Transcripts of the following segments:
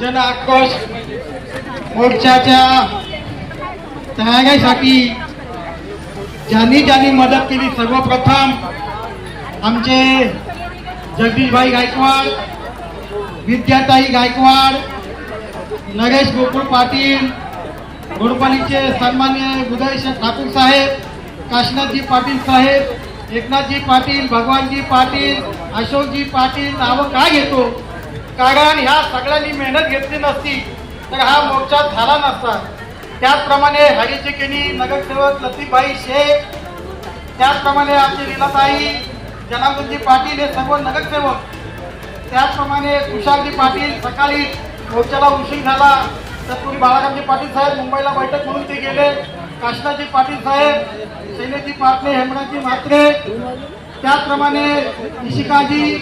जन आक्रोश मोर्चाच्या तयारीसाठी ज्यांनी ज्यांनी मदत केली, सर्वप्रथम आमचे जगदीशभाई गायकवाड, विद्याताई गायकवाड, नरेश गोकुळ पाटील, गोडपालीचे सन्मान्य उदयशंकर ठाकूर साहेब, काशीनाथजी पाटील साहेब, एकनाथजी पाटील, भगवानजी पाटील, अशोकजी पाटील नावं का घेतो? कारण ह्या सगळ्यांनी मेहनत घेतली नसती तर हा मोर्चा झाला नसता. त्याचप्रमाणे हरिचिकेनी नगरसेवक लतीफभाई शेख, त्याचप्रमाणे आमचे लीलाताई, जनार्दनजी पाटील हे सर्व नगरसेवक, त्याचप्रमाणे तुषारजी पाटील सकाळी मोर्चाला उशीर झाला तत्पूर्वी बाळारामजी पाटील साहेब मुंबईला बैठक म्हणून ते गेले, काशीनाथजी पाटील साहेब, शैलेशजी पाटले, हेमराजजी म्हात्रे, त्याचप्रमाणे निशिकाजी,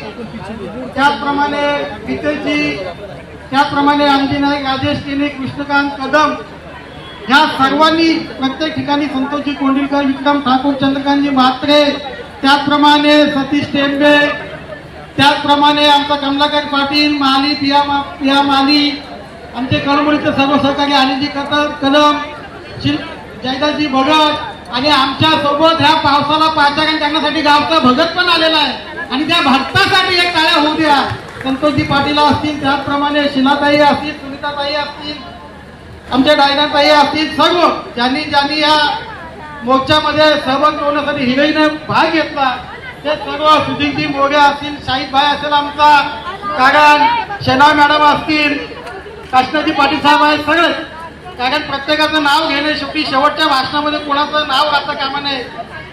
त्याचप्रमाणे पितेशजी, त्याचप्रमाणे आमचे नायक राजेश केने, कृष्णकांत कदम, ह्या सर्वांनी प्रत्येक ठिकाणी संतोषजी कोंडिलकर, विक्रम ठाकूर, चंद्रकांतजी म्हात्रे, त्याचप्रमाणे सतीश टेंबे, त्याचप्रमाणे आमचा कमलाकर पाटील, माली पिया माली, आमचे कळमुळीचे सर्व सहकारी अनिलजी कदम, जयदासजी भगत आणि आमच्या सोबत ह्या पावसाला पाचारण करण्यासाठी गावचा भगत पण आलेला आहे आणि त्या भक्तासाठी एक टाळ्या होऊ द्या. संतोषजी पाटील असतील, त्याचप्रमाणे शिलाताई असतील, सुनीताताई असतील, आमच्या डायनाताई असतील, सर्व ज्यांनी ज्यांनी या मोर्चामध्ये सहभागी होण्यासाठी हिरोईने भाग घेतला ते सर्व, सुधीरजी मोरे असतील, शाहिद भाई असेल आमचा, कारण शेना मॅडम असतील, काशीनाथजी पाटील साहेब आहेत, सगळे. कारण प्रत्येकाचं नाव घेणे शेवटी शेवटच्या भाषणामध्ये कोणाचं नाव घालता कामा नये.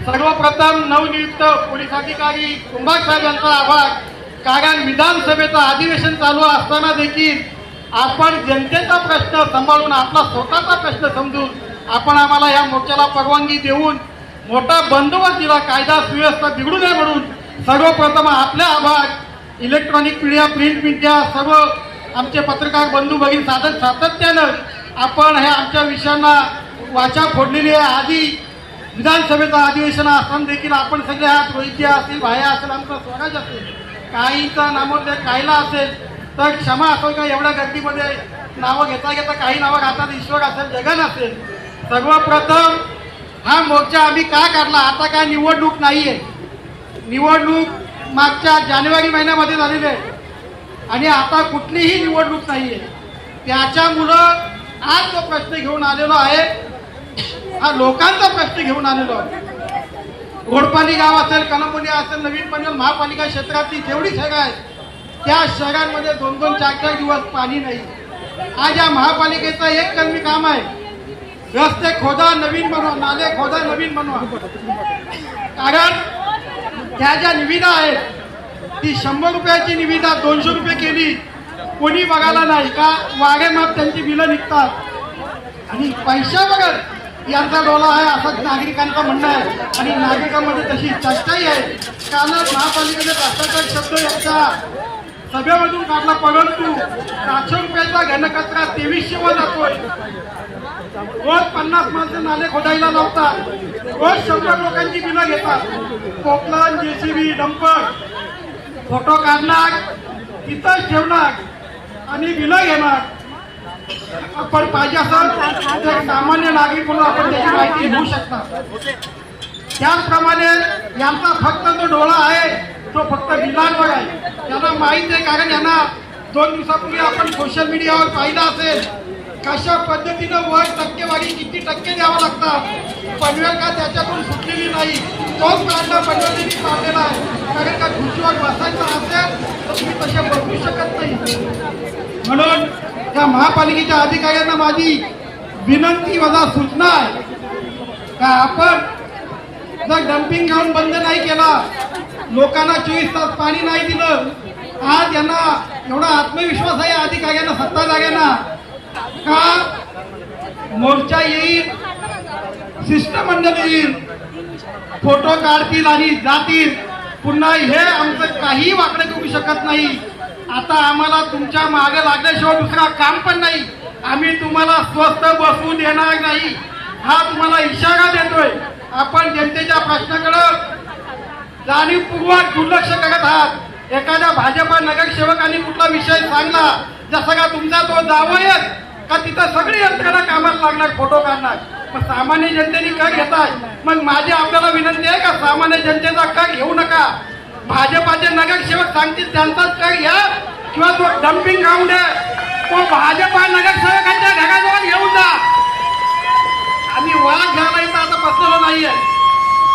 सर्वप्रथम नवनियुक्त पोलीस अधिकारी कुंभार साहेब यांचा आभार. कारण विधानसभेचं अधिवेशन चालू असताना देखील आपण जनतेचा प्रश्न सांभाळून, आपला स्वतःचा प्रश्न समजून आपण आम्हाला या मोर्चाला परवानगी देऊन मोठा बंदोबस्त दिला, कायदा सुव्यवस्था बिघडू नये म्हणून. सर्वप्रथम आपले आभार. इलेक्ट्रॉनिक मीडिया, प्रिंट मीडिया, सर्व आमचे पत्रकार बंधू भगिनी सातत्यानं आपण ह्या आमच्या विषयांना वाचा फोडलेली आहे. आधी विधानसभेचं अधिवेशन असताना देखील आपण सगळे आहात, रोहितजी असतील, भाया असेल, आमचा स्वराज असेल, काहींचा नामोल्लेख काहीला असेल तर क्षमा असो, का एवढ्या गर्दीमध्ये नावं घेता घेता काही नावं घातात, ईश्वर असेल, जगन असेल. सर्वप्रथम हा मोर्चा आम्ही का काढला? आता काय निवडणूक नाहीये, निवडणूक मागच्या जानेवारी महिन्यामध्ये झालेली आहे आणि आता कुठलीही निवडणूक नाहीये. त्याच्यामुळं आज जो प्रश्न घेऊन आलेलो आहे हा लोकांचा प्रश्न घेऊन आलेलो आहे. घोडपाली गाव असेल, कणकवली असेल, नवीन पनवेल महापालिका क्षेत्रातली जेवढी शहरं आहेत त्या शहरांमध्ये 2-2, 4-4 दिवस पाणी नाही. आज या महापालिकेचं एक कलमी काम आहे, रस्ते खोदा नवीन बनवा, नाले खोदा नवीन बनवा. कारण त्या ज्या निविदा आहेत ती 100 रुपयाची निविदा 200 रुपये केली, कोणी बघायला नाही का? वागे माप त्यांची बिलं निघतात आणि पैसा बघत यांचा डोला आहे असं नागरिकांचं म्हणणं आहे आणि नागरिकांमध्ये तशी चर्चाही आहे. कालच महापालिकेने भ्रष्टाचार शब्द यांच्या सभेमधून काढला, परंतु 500 रुपयाचा घनकचरा 2300 वर जातोय. रोज 50 माणसं नाले खोदायला लावतात, रोज 100 लोकांची बिलं घेतात. पोकलन, JCB, डंपर, फोटो काढणार, तिथंच ठेवणार आणि बिलं घेणार. आपण पाहिजे असं सामान्य नागरिक म्हणून आपण त्याची माहिती घेऊ शकता. त्याचप्रमाणे यांचा फक्त जो डोळा आहे तो फक्त बिलांवर आहे. त्यांना माहीत आहे, कारण यांना 2 दिवसापूर्वी आपण सोशल मीडियावर पाहिलं असेल कशा पद्धतीनं वर टक्केवारी किती टक्के द्यावं लागतात. पनवेल का त्याच्यातून सुटलेली नाही, तोच काढला पनवेलने काढलेला आहे. कारण का खुर्चीवर बसायचं असेल तर तुम्ही तसे बसू शकत नाही. म्हणून त्या महापालिकेच्या अधिकाऱ्यांना माझी विनंती वजा सूचना आहे का आपण जर डम्पिंग ग्राउंड बंद नाही केला, लोकांना 24 तास पाणी नाही दिलं, आज यांना एवढा आत्मविश्वास आहे अधिकाऱ्यांना, सत्ताधाऱ्यांना का मोर्चा येईल, शिष्टमंडळ येईल, फोटो काढतील आणि जातील, पुन्हा हे आमचं काही वाकडे करू शकत नाही. आता आम्हाला तुमच्या मागे लागल्याशिवाय दुसरा काम पण नाही. आम्ही तुम्हाला स्वस्थ बसवू देणार नाही, हा तुम्हाला इशारा देतोय. आपण जनतेच्या प्रश्नाकडे जाणीवपूर्वक दुर्लक्ष करत आहात. एखाद्या भाजपा नगरसेवकांनी कुठला विषय सांगला जसं का तुमचा तो जावयच का तिथं सगळी यंत्रणा कामाला लागणार, फोटो काढणार. मग सामान्य जनतेने का घेताय? मग माझी आपल्याला विनंती आहे का सामान्य जनतेचा का घेऊ नका. भाजपाचे नगरसेवक सांगतील त्यांचाच कर घ्या किंवा तो डम्पिंग ग्राउंड आहे तो भाजपा नगरसेवकांच्या घराजवळ घेऊन जा. आम्ही वाद घालायचा आता बसलेलो नाहीये.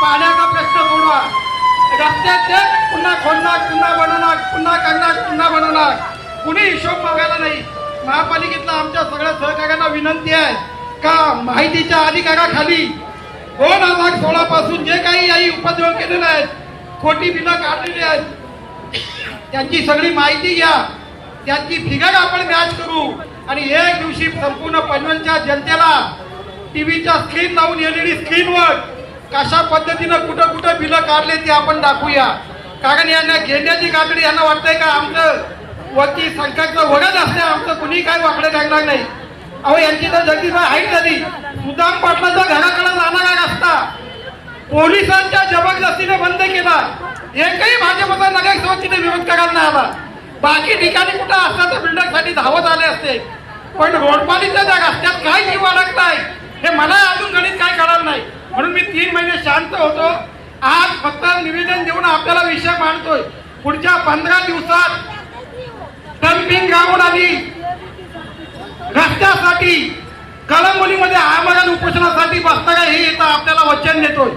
पाण्याचा प्रश्न सोडवा, रस्त्यात ते पुन्हा खोदणार, पुन्हा बनवणार, पुन्हा करणार, पुन्हा बनवणार. कुणी हिशोब बघायला नाही. महापालिकेतल्या आमच्या सगळ्या सहकार्यांना विनंती आहे का माहितीच्या अधिकाराखाली 2016 पासून जे काही याही उपद्रव केलेले आहेत, खोटी बिलं काढलेली आहेत, त्यांची सगळी माहिती घ्या, त्यांची फिगर आपण मॅच करू आणि एक दिवशी संपूर्ण पनवेलच्या जनतेला टीव्हीच्या स्क्रीन लावून LED स्क्रीनवर कशा पद्धतीनं कुठं कुठं बिलं काढले ते आपण दाखवूया. कारण यांना घेण्याची काकडी यांना वाटतंय का आमचं वरती संख्याचं वरच असते, आमचं कुणी काय वाकडे टाकणार नाही. अहो यांची तर जगदीशभाई हाईट झाली. सुदाम पाटलाच्या घराकडे जाणारा रस्ता पोलिसांच्या जबरदस्तीने बंद केला. एकही भाजपचा नगरसेवक तिथे विरोध करायला नाही आला. बाकी ठिकाणी कुठं असतं तर बिल्डरसाठी धावत आले असते. पण रोडपालीच्या त्या रस्त्यात काय जीव अडकलाय हे मला अजून गणित काय कळालं नाही. म्हणून मी 3 महिने शांत होतो. आज फक्त निवेदन देऊन आपल्याला विषय मांडतोय. पुढच्या 15 दिवसात डम्पिंग ग्राउंड आणि रस्त्यासाठी कळंबोलीमध्ये आमरण उपोषणासाठी बसणारा हे इथं आपल्याला वचन देतोय.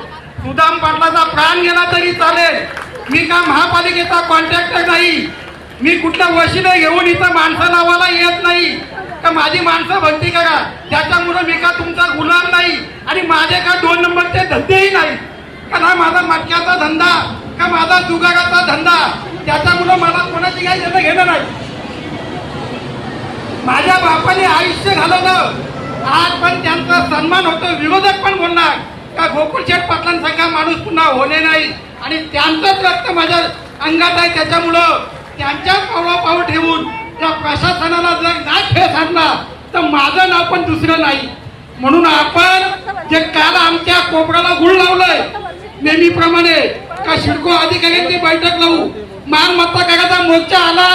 सुदाम पाटलाचा प्राण गेला तरी चालेल. मी का महापालिकेचा कॉन्ट्रॅक्टर नाही. मी कुठल्या वशीने घेऊन इथं माणसं लावायला येत नाही का माझी माणसं भरती करा. त्याच्यामुळे मी का तुमचा गुलाम नाही आणि माझे का 2 नंबरचे धंदेही नाही. का ना माझा मटक्याचा धंदा का माझा जुगाराचा धंदा, त्याच्यामुळे मला कोणाची काही देणं घेणं नाही. माझ्या बापाने आयुष्य घालवलं, आज पण त्यांचा सन्मान होतो. विरोधक पण बोलणार का गोकुळशेठ पाटलांसारखा माणूस पुन्हा होणे नाही आणि त्यांचंच रक्त माझ्या अंगात आहे. त्याच्यामुळं त्यांच्याच पावला ठेवून त्या प्रशासनाला जर नाही ठेस आणला तर माझं नाव पण दुसरं नाही. म्हणून आपण जे काल आमच्या कोपराला गुळ लावलंय नेहमीप्रमाणे का शिडको अधिकाऱ्यांची बैठक लावू, मालमत्ता करायचा मोर्चा आला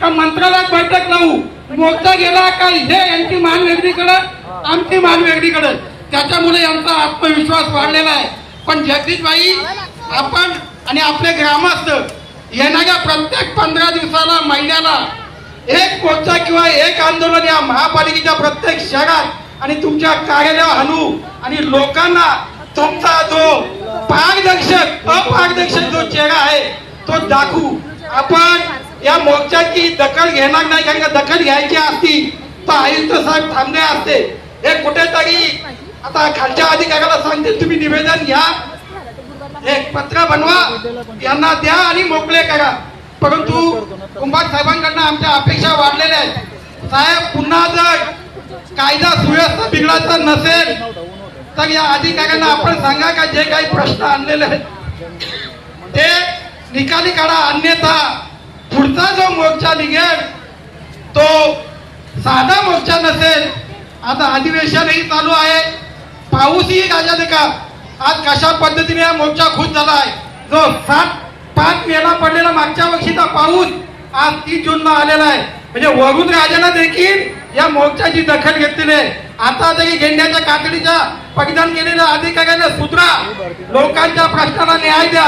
का मंत्रालयात बैठक लावू, मोर्चा गेला का हे यांची मान वेगळीकडं आमची मान वेगळीकडं. त्याच्यामुळे यांचा आत्मविश्वास वाढलेला आहे. पण जगदीशभाई आपण आणि आपले ग्रामस्थ येणाऱ्या प्रत्येक 15 दिवसाला महिन्याला एक मोर्चा किंवा एक आंदोलन या महापालिकेच्या प्रत्येक शहरात आणि तुमच्या कार्यालयावर आणू आणि लोकांना तुमचा जो अपारदर्शक जो चेहरा आहे तो दाखवू. आपण या मोर्चाची दखल घेणार नाही, कारण का दखल घ्यायची असती तर आयुक्त साहेब थांबले असते. हे कुठेतरी आता खालच्या अधिकाऱ्याला सांगते तुम्ही निवेदन घ्या, एक पत्र बनवा, यांना द्या आणि मोकळे करा. परंतु कुंभार साहेबांकडनं आमच्या अपेक्षा वाढलेल्या आहेत. साहेब पुन्हा जर कायदा सुव्यवस्था बिघडायचा नसेल तर या अधिकाऱ्यांना आपण सांगा का जे काही प्रश्न आणलेले आहेत ते निकाली काढा, अन्यथा पुढचा जो मोर्चा निघेल तो साधा मोर्चा नसेल. आता अधिवेशनही चालू आहे, पाऊसही गाजा का आज कशा पद्धतीने हा मोर्चा खुश झाला आहे. जो 5 मेला पडलेला मागच्या वर्षीचा पाऊस आज 30 जूनला आलेला आहे. म्हणजे वरुण राजाने देखील या मोर्चाची दखल घेतलेली आहे. आता तरी गेंड्याच्या कातडीचा परिधान केलेल्या अधिकाऱ्याने सुधरा, लोकांच्या प्रश्नाला न्याय द्या.